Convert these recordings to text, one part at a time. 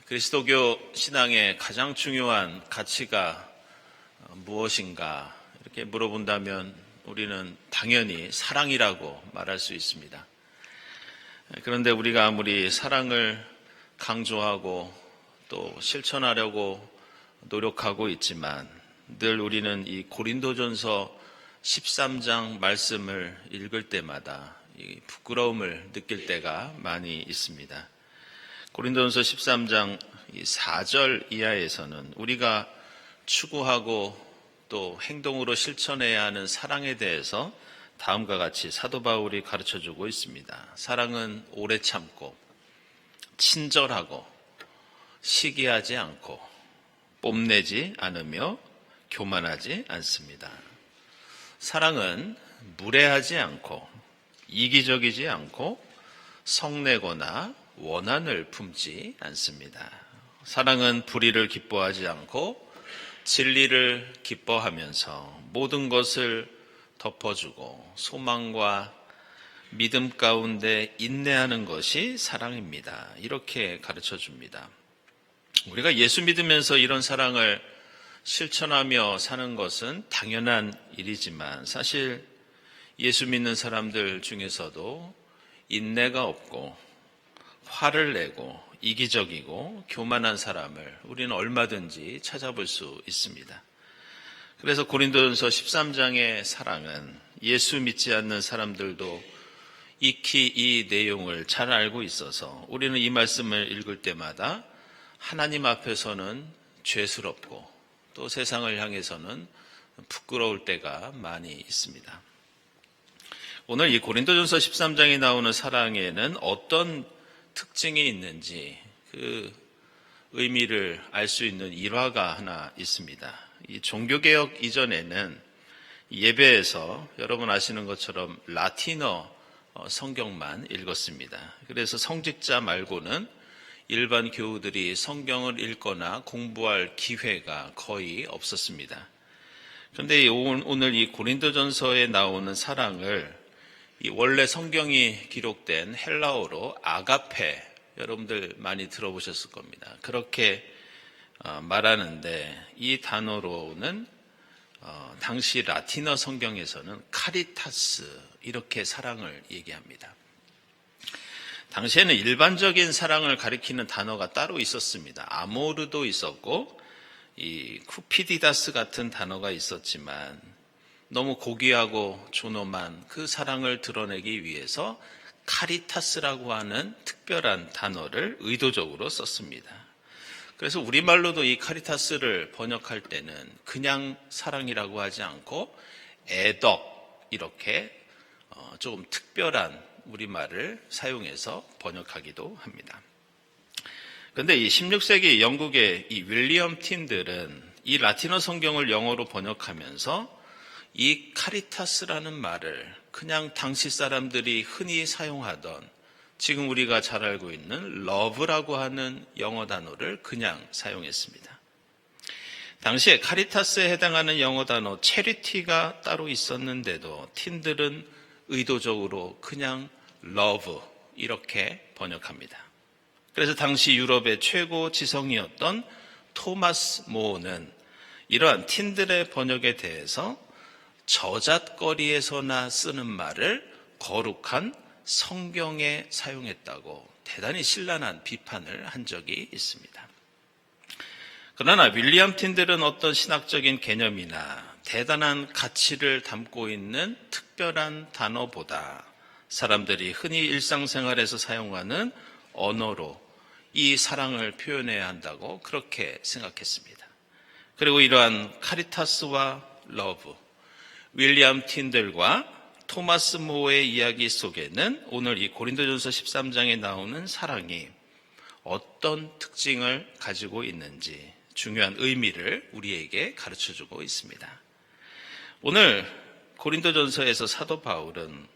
그리스도교 신앙의 가장 중요한 가치가 무엇인가 이렇게 물어본다면 우리는 당연히 사랑이라고 말할 수 있습니다. 그런데 우리가 아무리 사랑을 강조하고 또 실천하려고 노력하고 있지만 늘 우리는 이 고린도전서 13장 말씀을 읽을 때마다 이 부끄러움을 느낄 때가 많이 있습니다. 고린도전서 13장 4절 이하에서는 우리가 추구하고 또 행동으로 실천해야 하는 사랑에 대해서 다음과 같이 사도 바울이 가르쳐주고 있습니다. 사랑은 오래 참고 친절하고 시기하지 않고 뽐내지 않으며 교만하지 않습니다. 사랑은 무례하지 않고 이기적이지 않고 성내거나 원한을 품지 않습니다. 사랑은 불의를 기뻐하지 않고 진리를 기뻐하면서 모든 것을 덮어주고 소망과 믿음 가운데 인내하는 것이 사랑입니다. 이렇게 가르쳐 줍니다. 우리가 예수 믿으면서 이런 사랑을 실천하며 사는 것은 당연한 일이지만 사실 예수 믿는 사람들 중에서도 인내가 없고 화를 내고 이기적이고 교만한 사람을 우리는 얼마든지 찾아볼 수 있습니다. 그래서 고린도전서 13장의 사랑은 예수 믿지 않는 사람들도 익히 이 내용을 잘 알고 있어서 우리는 이 말씀을 읽을 때마다 하나님 앞에서는 죄스럽고 또 세상을 향해서는 부끄러울 때가 많이 있습니다. 오늘 이 고린도전서 13장에 나오는 사랑에는 어떤 특징이 있는지 그 의미를 알 수 있는 일화가 하나 있습니다. 이 종교개혁 이전에는 예배에서 여러분 아시는 것처럼 라틴어 성경만 읽었습니다. 그래서 성직자 말고는 일반 교우들이 성경을 읽거나 공부할 기회가 거의 없었습니다. 그런데 오늘 이 고린도전서에 나오는 사랑을 이 원래 성경이 기록된 헬라어로 아가페, 여러분들 많이 들어보셨을 겁니다. 그렇게 말하는데 이 단어로는 당시 라틴어 성경에서는 카리타스 이렇게 사랑을 얘기합니다. 당시에는 일반적인 사랑을 가리키는 단어가 따로 있었습니다. 아모르도 있었고 이 쿠피디다스 같은 단어가 있었지만 너무 고귀하고 존엄한 그 사랑을 드러내기 위해서 카리타스라고 하는 특별한 단어를 의도적으로 썼습니다. 그래서 우리말로도 이 카리타스를 번역할 때는 그냥 사랑이라고 하지 않고 애덕 이렇게 조금 특별한 우리말을 사용해서 번역하기도 합니다. 그런데 이 16세기 영국의 이 윌리엄 틴들은 이 라틴어 성경을 영어로 번역하면서 이 카리타스라는 말을 그냥 당시 사람들이 흔히 사용하던 지금 우리가 잘 알고 있는 러브라고 하는 영어 단어를 그냥 사용했습니다. 당시에 카리타스에 해당하는 영어 단어 체리티가 따로 있었는데도 틴들은 의도적으로 그냥 러브 이렇게 번역합니다. 그래서 당시 유럽의 최고 지성이었던 토마스 모어는 이러한 틴들의 번역에 대해서 저잣거리에서나 쓰는 말을 거룩한 성경에 사용했다고 대단히 신랄한 비판을 한 적이 있습니다. 그러나 윌리엄 틴들은 어떤 신학적인 개념이나 대단한 가치를 담고 있는 특별한 단어보다 사람들이 흔히 일상생활에서 사용하는 언어로 이 사랑을 표현해야 한다고 그렇게 생각했습니다. 그리고 이러한 카리타스와 러브, 윌리엄 틴들과 토마스 모어의 이야기 속에는 오늘 이 고린도전서 13장에 나오는 사랑이 어떤 특징을 가지고 있는지 중요한 의미를 우리에게 가르쳐주고 있습니다. 오늘 고린도전서에서 사도 바울은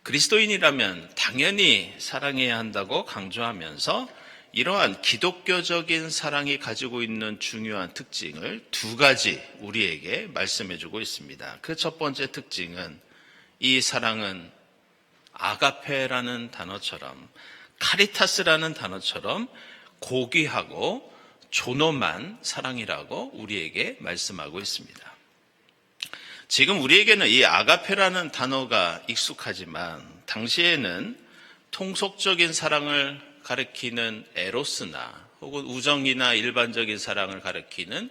그리스도인이라면 당연히 사랑해야 한다고 강조하면서 이러한 기독교적인 사랑이 가지고 있는 중요한 특징을 두 가지 우리에게 말씀해주고 있습니다. 그 첫 번째 특징은 이 사랑은 아가페라는 단어처럼 카리타스라는 단어처럼 고귀하고 존엄한 사랑이라고 우리에게 말씀하고 있습니다. 지금 우리에게는 이 아가페라는 단어가 익숙하지만 당시에는 통속적인 사랑을 가리키는 에로스나 혹은 우정이나 일반적인 사랑을 가리키는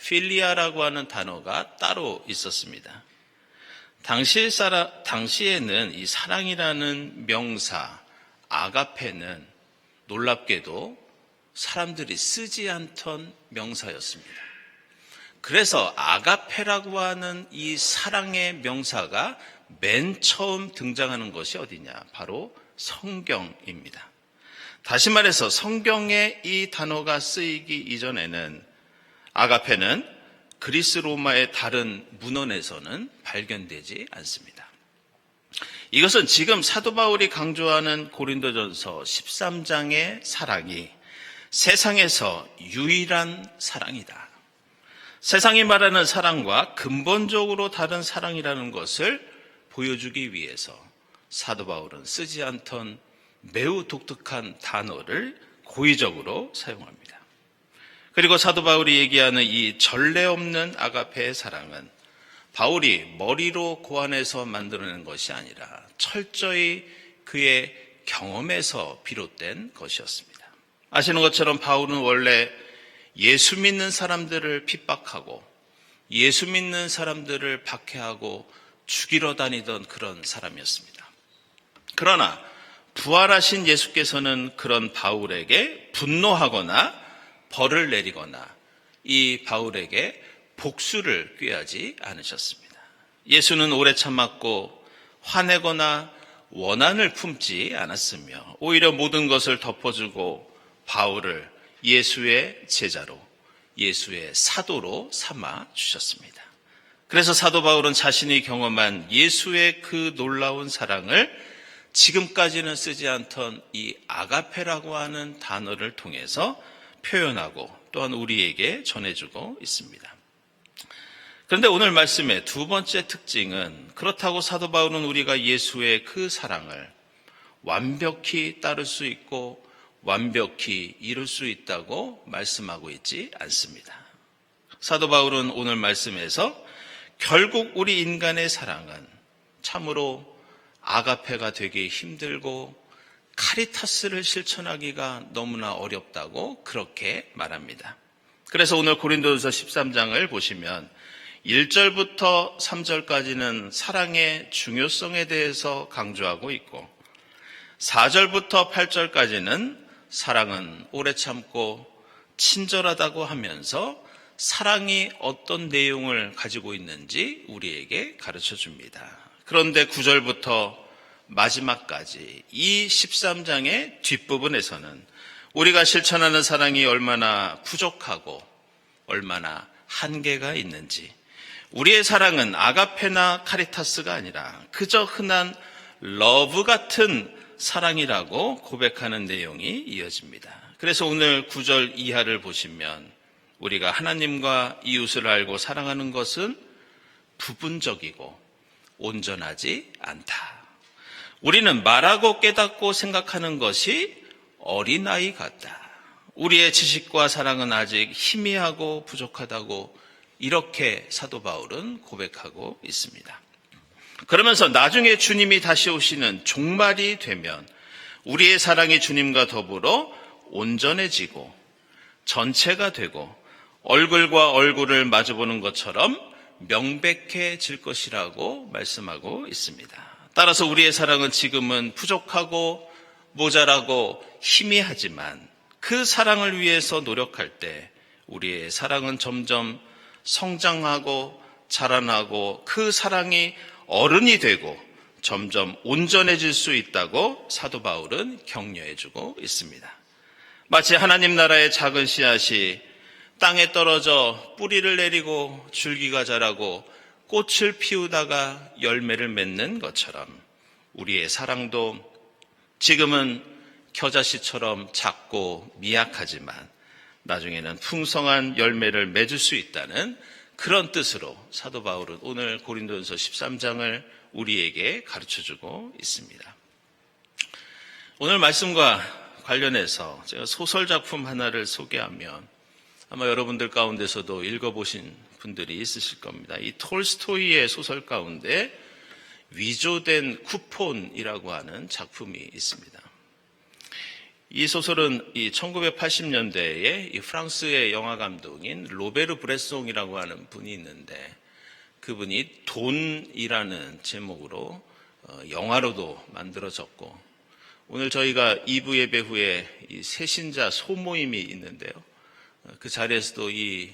필리아라고 하는 단어가 따로 있었습니다. 당시에는 이 사랑이라는 명사 아가페는 놀랍게도 사람들이 쓰지 않던 명사였습니다. 그래서 아가페라고 하는 이 사랑의 명사가 맨 처음 등장하는 것이 어디냐? 바로 성경입니다. 다시 말해서 성경에 이 단어가 쓰이기 이전에는 아가페는 그리스 로마의 다른 문헌에서는 발견되지 않습니다. 이것은 지금 사도 바울이 강조하는 고린도전서 13장의 사랑이 세상에서 유일한 사랑이다. 세상이 말하는 사랑과 근본적으로 다른 사랑이라는 것을 보여주기 위해서 사도 바울은 쓰지 않던 매우 독특한 단어를 고의적으로 사용합니다. 그리고 사도 바울이 얘기하는 이 전례 없는 아가페의 사랑은 바울이 머리로 고안해서 만들어낸 것이 아니라 철저히 그의 경험에서 비롯된 것이었습니다. 아시는 것처럼 바울은 원래 예수 믿는 사람들을 핍박하고 예수 믿는 사람들을 박해하고 죽이러 다니던 그런 사람이었습니다. 그러나 부활하신 예수께서는 그런 바울에게 분노하거나 벌을 내리거나 이 바울에게 복수를 꾀하지 않으셨습니다. 예수는 오래 참았고 화내거나 원한을 품지 않았으며 오히려 모든 것을 덮어주고 바울을 예수의 제자로, 예수의 사도로 삼아 주셨습니다. 그래서 사도 바울은 자신이 경험한 예수의 그 놀라운 사랑을 지금까지는 쓰지 않던 이 아가페라고 하는 단어를 통해서 표현하고 또한 우리에게 전해주고 있습니다. 그런데 오늘 말씀의 두 번째 특징은 그렇다고 사도 바울은 우리가 예수의 그 사랑을 완벽히 따를 수 있고 완벽히 이룰 수 있다고 말씀하고 있지 않습니다. 사도 바울은 오늘 말씀에서 결국 우리 인간의 사랑은 참으로 아가페가 되기 힘들고 카리타스를 실천하기가 너무나 어렵다고 그렇게 말합니다. 그래서 오늘 고린도전서 13장을 보시면 1절부터 3절까지는 사랑의 중요성에 대해서 강조하고 있고 4절부터 8절까지는 사랑은 오래 참고 친절하다고 하면서 사랑이 어떤 내용을 가지고 있는지 우리에게 가르쳐 줍니다. 그런데 9절부터 마지막까지 이 13장의 뒷부분에서는 우리가 실천하는 사랑이 얼마나 부족하고 얼마나 한계가 있는지, 우리의 사랑은 아가페나 카리타스가 아니라 그저 흔한 러브 같은 사랑이라고 고백하는 내용이 이어집니다. 그래서 오늘 9절 이하를 보시면 우리가 하나님과 이웃을 알고 사랑하는 것은 부분적이고 온전하지 않다. 우리는 말하고 깨닫고 생각하는 것이 어린아이 같다. 우리의 지식과 사랑은 아직 희미하고 부족하다고 이렇게 사도 바울은 고백하고 있습니다. 그러면서 나중에 주님이 다시 오시는 종말이 되면 우리의 사랑이 주님과 더불어 온전해지고 전체가 되고 얼굴과 얼굴을 마주보는 것처럼 명백해질 것이라고 말씀하고 있습니다. 따라서 우리의 사랑은 지금은 부족하고 모자라고 희미하지만 그 사랑을 위해서 노력할 때 우리의 사랑은 점점 성장하고 자라나고 그 사랑이 어른이 되고 점점 온전해질 수 있다고 사도 바울은 격려해주고 있습니다. 마치 하나님 나라의 작은 씨앗이 땅에 떨어져 뿌리를 내리고 줄기가 자라고 꽃을 피우다가 열매를 맺는 것처럼 우리의 사랑도 지금은 겨자씨처럼 작고 미약하지만 나중에는 풍성한 열매를 맺을 수 있다는 그런 뜻으로 사도 바울은 오늘 고린도전서 13장을 우리에게 가르쳐주고 있습니다. 오늘 말씀과 관련해서 제가 소설 작품 하나를 소개하면 아마 여러분들 가운데서도 읽어보신 분들이 있으실 겁니다. 이 톨스토이의 소설 가운데 위조된 쿠폰이라고 하는 작품이 있습니다. 이 소설은 이 1980년대에 이 프랑스의 영화 감독인 로베르 브레송이라고 하는 분이 있는데 그분이 돈이라는 제목으로 영화로도 만들어졌고 오늘 저희가 2부 예배 후에 이 새신자 소모임이 있는데요. 그 자리에서도 이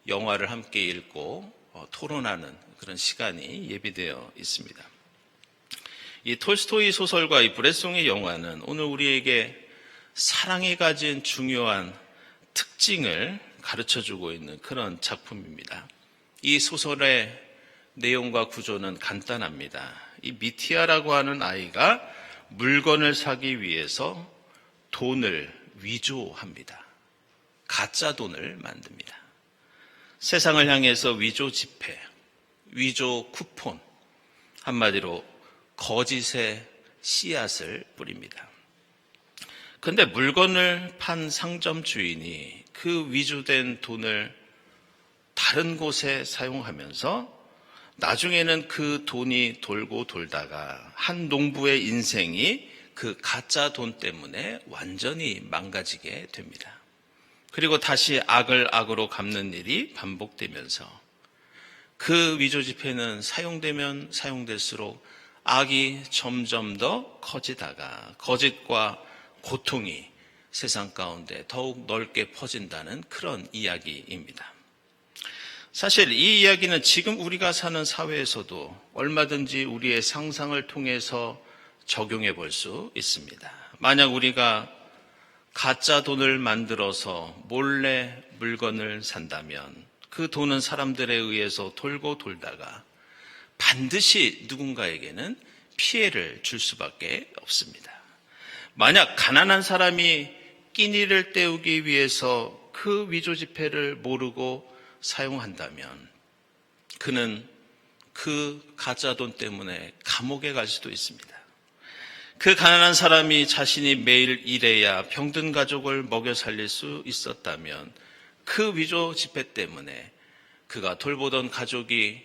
영화를 함께 읽고 토론하는 그런 시간이 예비되어 있습니다. 이 톨스토이 소설과 이 브레송의 영화는 오늘 우리에게 사랑이 가진 중요한 특징을 가르쳐주고 있는 그런 작품입니다. 이 소설의 내용과 구조는 간단합니다. 이 미티아라고 하는 아이가 물건을 사기 위해서 돈을 위조합니다. 가짜 돈을 만듭니다. 세상을 향해서 위조 지폐, 위조 쿠폰, 한마디로 거짓의 씨앗을 뿌립니다. 그런데 물건을 판 상점 주인이 그 위조된 돈을 다른 곳에 사용하면서 나중에는 그 돈이 돌고 돌다가 한 농부의 인생이 그 가짜 돈 때문에 완전히 망가지게 됩니다. 그리고 다시 악을 악으로 갚는 일이 반복되면서 그 위조 지폐는 사용되면 사용될수록 악이 점점 더 커지다가 거짓과 고통이 세상 가운데 더욱 넓게 퍼진다는 그런 이야기입니다. 사실 이 이야기는 지금 우리가 사는 사회에서도 얼마든지 우리의 상상을 통해서 적용해 볼 수 있습니다. 만약 우리가 가짜 돈을 만들어서 몰래 물건을 산다면 그 돈은 사람들에 의해서 돌고 돌다가 반드시 누군가에게는 피해를 줄 수밖에 없습니다. 만약 가난한 사람이 끼니를 때우기 위해서 그 위조 지폐를 모르고 사용한다면 그는 그 가짜 돈 때문에 감옥에 갈 수도 있습니다. 그 가난한 사람이 자신이 매일 일해야 병든 가족을 먹여 살릴 수 있었다면 그 위조 지폐 때문에 그가 돌보던 가족이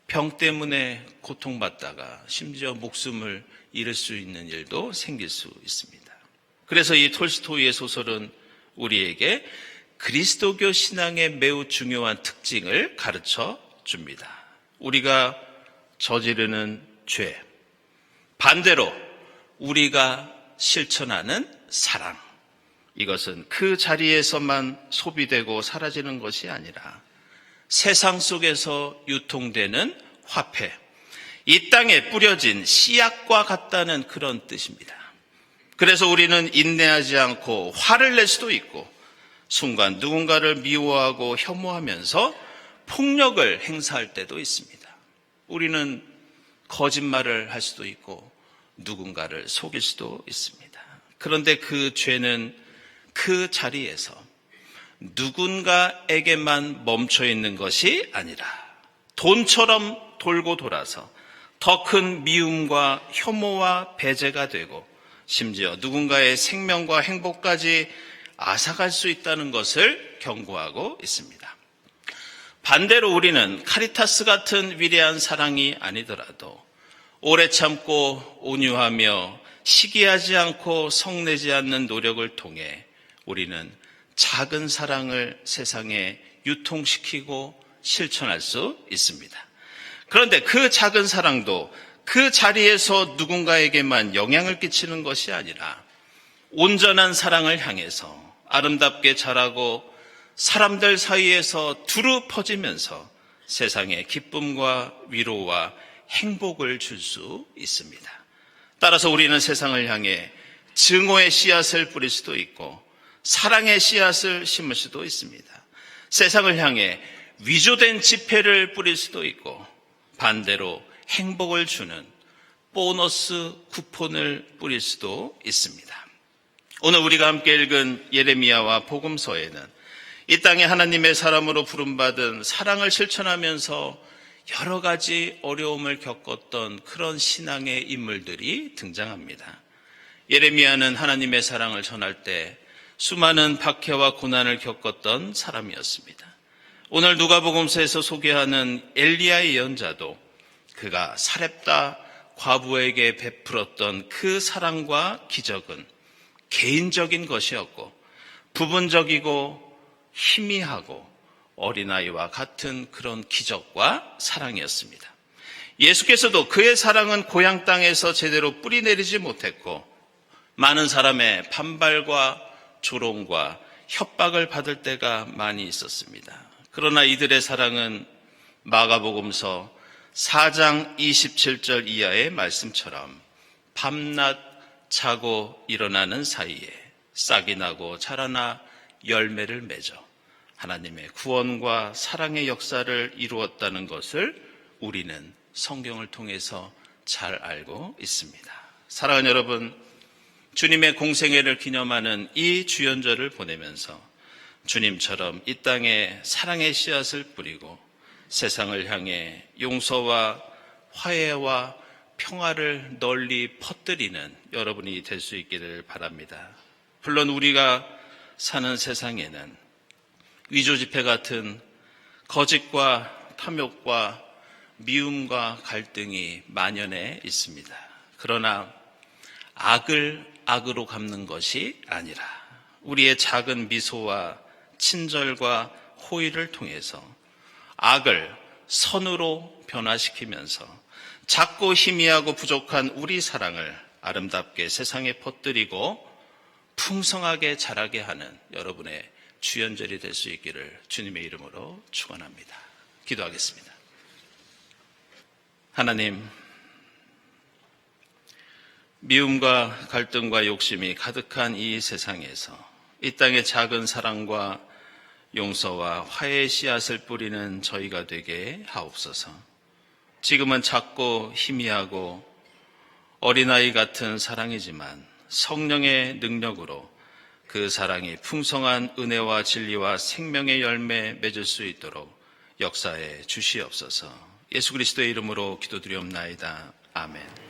병 때문에 고통받다가 심지어 목숨을 잃을 수 있는 일도 생길 수 있습니다. 그래서 이 톨스토이의 소설은 우리에게 그리스도교 신앙의 매우 중요한 특징을 가르쳐 줍니다. 우리가 저지르는 죄, 반대로 우리가 실천하는 사랑, 이것은 그 자리에서만 소비되고 사라지는 것이 아니라 세상 속에서 유통되는 화폐, 이 땅에 뿌려진 씨앗과 같다는 그런 뜻입니다. 그래서 우리는 인내하지 않고 화를 낼 수도 있고 순간 누군가를 미워하고 혐오하면서 폭력을 행사할 때도 있습니다. 우리는 거짓말을 할 수도 있고 누군가를 속일 수도 있습니다. 그런데 그 죄는 그 자리에서 누군가에게만 멈춰 있는 것이 아니라 돈처럼 돌고 돌아서 더 큰 미움과 혐오와 배제가 되고 심지어 누군가의 생명과 행복까지 앗아갈 수 있다는 것을 경고하고 있습니다. 반대로 우리는 카리타스 같은 위대한 사랑이 아니더라도 오래 참고 온유하며 시기하지 않고 성내지 않는 노력을 통해 우리는 작은 사랑을 세상에 유통시키고 실천할 수 있습니다. 그런데 그 작은 사랑도 그 자리에서 누군가에게만 영향을 끼치는 것이 아니라 온전한 사랑을 향해서 아름답게 자라고 사람들 사이에서 두루 퍼지면서 세상에 기쁨과 위로와 행복을 줄 수 있습니다. 따라서 우리는 세상을 향해 증오의 씨앗을 뿌릴 수도 있고 사랑의 씨앗을 심을 수도 있습니다. 세상을 향해 위조된 지폐를 뿌릴 수도 있고 반대로 행복을 주는 보너스 쿠폰을 뿌릴 수도 있습니다. 오늘 우리가 함께 읽은 예레미야와 복음서에는 이 땅에 하나님의 사람으로 부름받은 사랑을 실천하면서 여러 가지 어려움을 겪었던 그런 신앙의 인물들이 등장합니다. 예레미야는 하나님의 사랑을 전할 때 수많은 박해와 고난을 겪었던 사람이었습니다. 오늘 누가복음서에서 소개하는 엘리야의 예언자도 그가 사렙다 과부에게 베풀었던 그 사랑과 기적은 개인적인 것이었고 부분적이고 희미하고 어린아이와 같은 그런 기적과 사랑이었습니다. 예수께서도 그의 사랑은 고향 땅에서 제대로 뿌리내리지 못했고 많은 사람의 반발과 조롱과 협박을 받을 때가 많이 있었습니다. 그러나 이들의 사랑은 마가복음서 4장 27절 이하의 말씀처럼 밤낮 자고 일어나는 사이에 싹이 나고 자라나 열매를 맺어 하나님의 구원과 사랑의 역사를 이루었다는 것을 우리는 성경을 통해서 잘 알고 있습니다. 사랑하는 여러분, 주님의 공생애를 기념하는 이 주연절을 보내면서 주님처럼 이 땅에 사랑의 씨앗을 뿌리고 세상을 향해 용서와 화해와 평화를 널리 퍼뜨리는 여러분이 될 수 있기를 바랍니다. 물론 우리가 사는 세상에는 위조지폐 같은 거짓과 탐욕과 미움과 갈등이 만연해 있습니다. 그러나 악을 악으로 갚는 것이 아니라 우리의 작은 미소와 친절과 호의를 통해서 악을 선으로 변화시키면서 작고 희미하고 부족한 우리 사랑을 아름답게 세상에 퍼뜨리고 풍성하게 자라게 하는 여러분의 주연절이 될 수 있기를 주님의 이름으로 축원합니다. 기도하겠습니다. 하나님, 미움과 갈등과 욕심이 가득한 이 세상에서 이 땅의 작은 사랑과 용서와 화해의 씨앗을 뿌리는 저희가 되게 하옵소서. 지금은 작고 희미하고 어린아이 같은 사랑이지만 성령의 능력으로 그 사랑이 풍성한 은혜와 진리와 생명의 열매 맺을 수 있도록 역사해 주시옵소서. 예수 그리스도의 이름으로 기도드리옵나이다. 아멘.